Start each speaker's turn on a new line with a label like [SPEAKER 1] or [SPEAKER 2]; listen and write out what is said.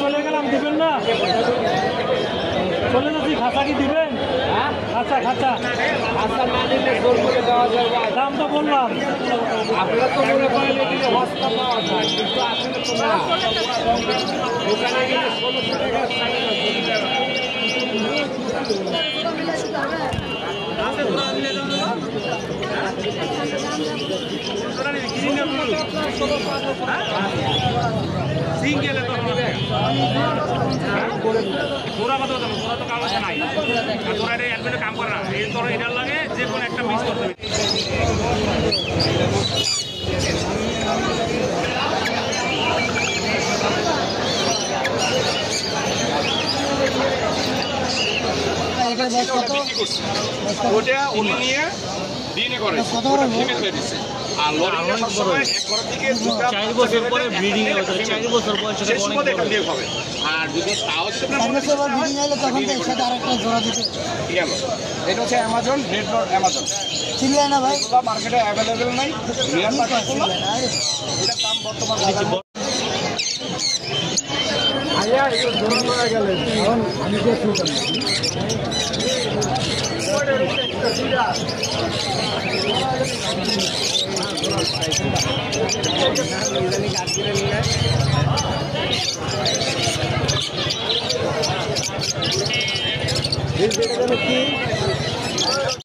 [SPEAKER 1] চলে গেলাম, দিবেন না? চলে যাচ্ছি, খাঁচা কি দিবেন? খাঁচা খাঁচা খাঁচা না দিলে জোর করে দেওয়া যাবে। দাম তো বললাম, আপনারা তো মনে করেন এদিকে হস্তা পাওয়া যায়, কিন্তু আসলে তো না। দোকানে গেলে 1600 টাকা সিঙ্গেলে তো তোরা কত যাবো, তোরা তো কাগজে নাই, আর তোরা এটা অ্যাডমিটে কাম করে না, এই তোরা এটার লাগে যে কোনো একটা মিস করতে হবে।
[SPEAKER 2] ওটা উনি নিয়ে দিনে করে দিচ্ছে। আর লরিটা সবসময় এক ঘর থেকে 4 বছর পরে ব্রিডিং এ ওটা 4 বছর বয়সে অনেক বড় দিয়ে হবে। আর যদি তাও সেটা ব্রিডিং হলে তখন তো একসাথে আরেকটা জোড়া দিতে গেল। এটা হচ্ছে অ্যামাজন রেড ডট অ্যামাজন, চিনলে না ভাই? এটা মার্কেটে अवेलेबल নাই, রিয়াল টাকা করলাম। এটার দাম বর্তমান আয়া এই জোড়া মারা গেলেন, এখন আমি যে শুনতাম কি